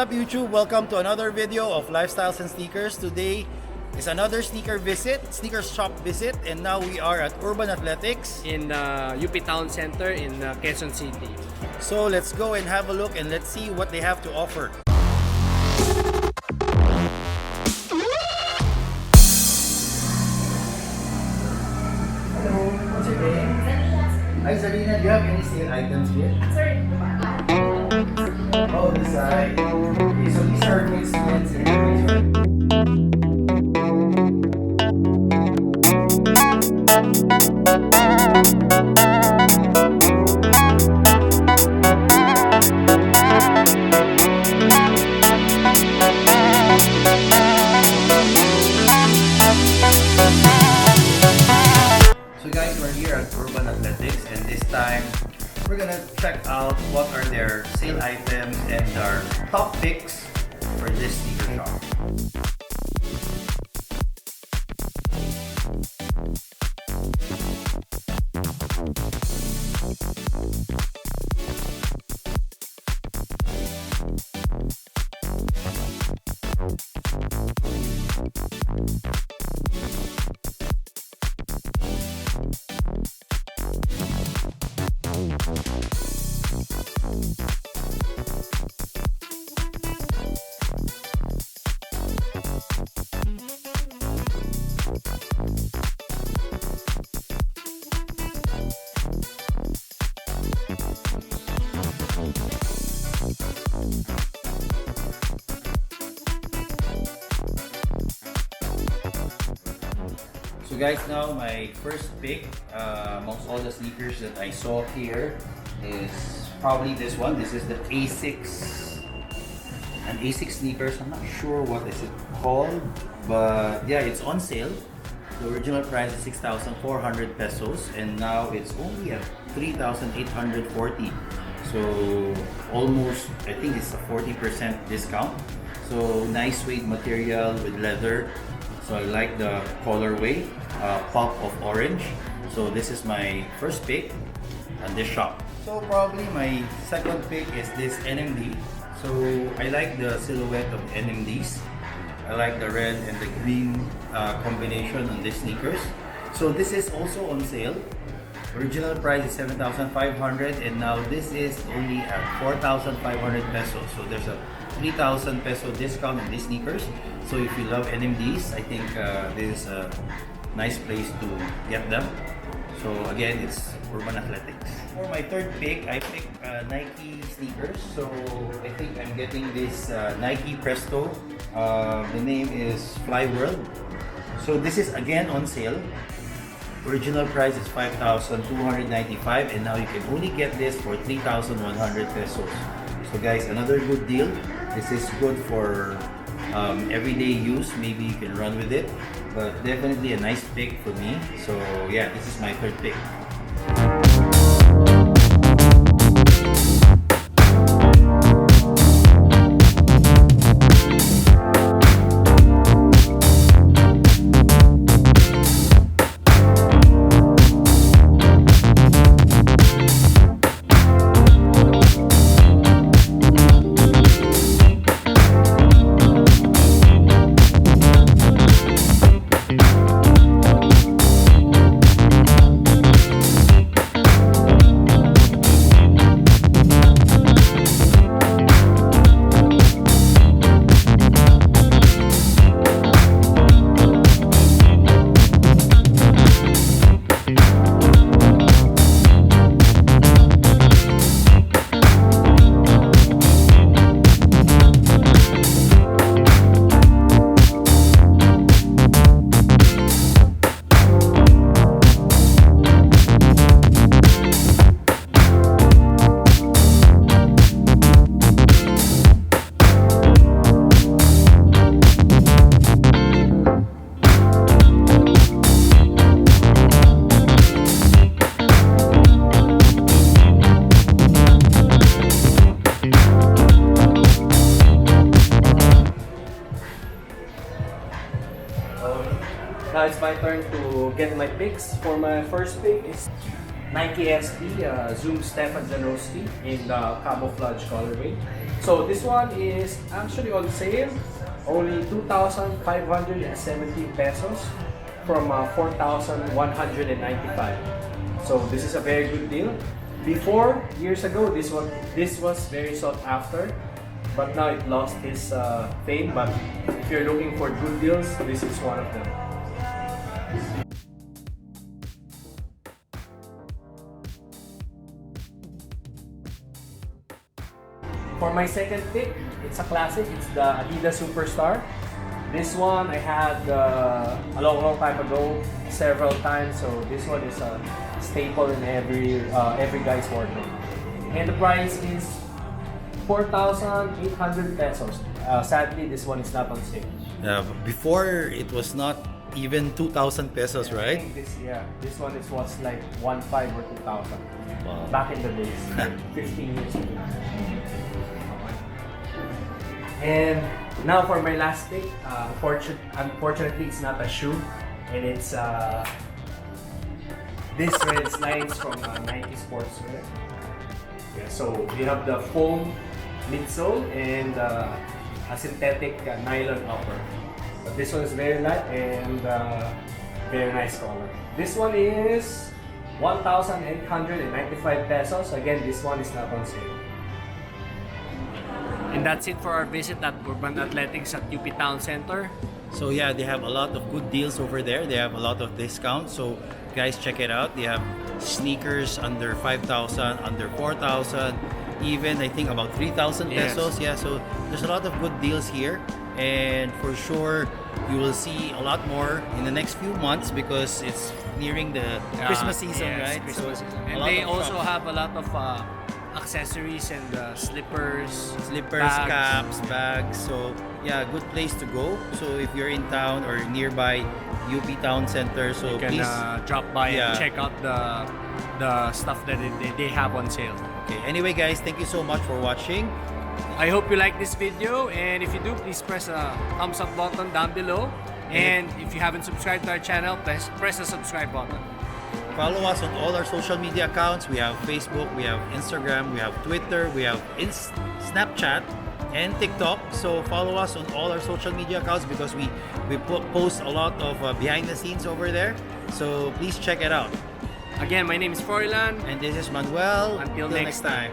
up YouTube? Welcome to another video of Lifestyles and Sneakers. Today is another sneaker shop visit, and now we are at Urban Athletics in UP Town Center in Quezon City. So let's go and have a look and let's see what they have to offer. Hello, what's your name? Hi Zarina, do you have any sale items here? Sorry. Oh, this side. Okay, so these are mixed men's and women's, right? So guys, we're here at Urban Athletics, and this time we're gonna check out what are their sale items and our top picks for this sneaker shop. So guys, now my first pick amongst all the sneakers that I saw here is probably this one. This is the A6, an A6 sneakers. I'm not sure what is it called, but yeah, it's on sale. The original price is 6,400 pesos, and now it's only at 3,840. So almost, I think it's a 40% discount. So nice suede material with leather. So I like the colorway, pop of orange. So this is my first pick on this shop. So probably my second pick is this NMD. So I like the silhouette of NMDs. I like the red and the green combination on these sneakers. So this is also on sale. Original price is 7,500, and now this is only at 4,500 pesos. So there's a 3,000 peso discount on these sneakers. So if you love NMDs, I think this is a nice place to get them. So again, it's Urban Athletics. For my third pick, I picked Nike sneakers. So I think I'm getting this Nike Presto. The name is Fly World. So this is again on sale. Original price is 5,295, and now you can only get this for 3,100 pesos. So guys, another good deal. This is good for everyday use. Maybe you can run with it, but definitely a nice pick for me. So yeah, this is my third pick. Now it's my turn to get my picks. For my first pick is Nike SB Zoom Stefan Zanowski in the camouflage colorway. So this one is actually on sale, only 2,517 pesos from 4,195. So this is a very good deal. Before, years ago, this was very sought after, but now it lost its fame. But if you're looking for good deals, this is one of them. For my second pick, it's a classic. It's the Adidas Superstar. This one I had a long time ago, several times. So this one is a staple in every guy's wardrobe. And the price is 4,800 pesos. Sadly, this one is not on sale. Before it was not even 2,000 pesos, I right? think this one was like 1,500 or 2,000. Wow. Back in the days, 15 years ago. And now for my last pick, unfortunately it's not a shoe, and it's this red slides from Nike Sportswear. Yeah, so we have the foam midsole and a synthetic nylon upper. But this one is very light and very nice color. This one is 1,895 pesos. Again, this one is not on sale. And that's it for our visit at Urban Athletics at UP Town Center. So yeah, they have a lot of good deals over there. They have a lot of discounts. So guys, check it out. They have sneakers under 5,000, under 4,000, even I think about 3,000 pesos. Yes. Yeah, so there's a lot of good deals here. And for sure, you will see a lot more in the next few months because it's nearing the Christmas season, yes, right? Christmas So season. a And lot they of also shops. have a lot of accessories and slippers, Caps, bags. So yeah, good place to go. So if you're in town or nearby UP Town Center, so You can please. drop by Yeah. and check out the stuff that they have on sale. Okay. Anyway, guys, thank you so much for watching. I hope you like this video, and if you do, please press a thumbs up button down below. And if you haven't subscribed to our channel, press the subscribe button. Follow us on all our social media accounts. We have Facebook, we have Instagram, we have Twitter, we have Snapchat and TikTok. So follow us on all our social media accounts because we post a lot of behind the scenes over there. So please check it out. Again, my name is Froi And this is Manuel. Until Till next time.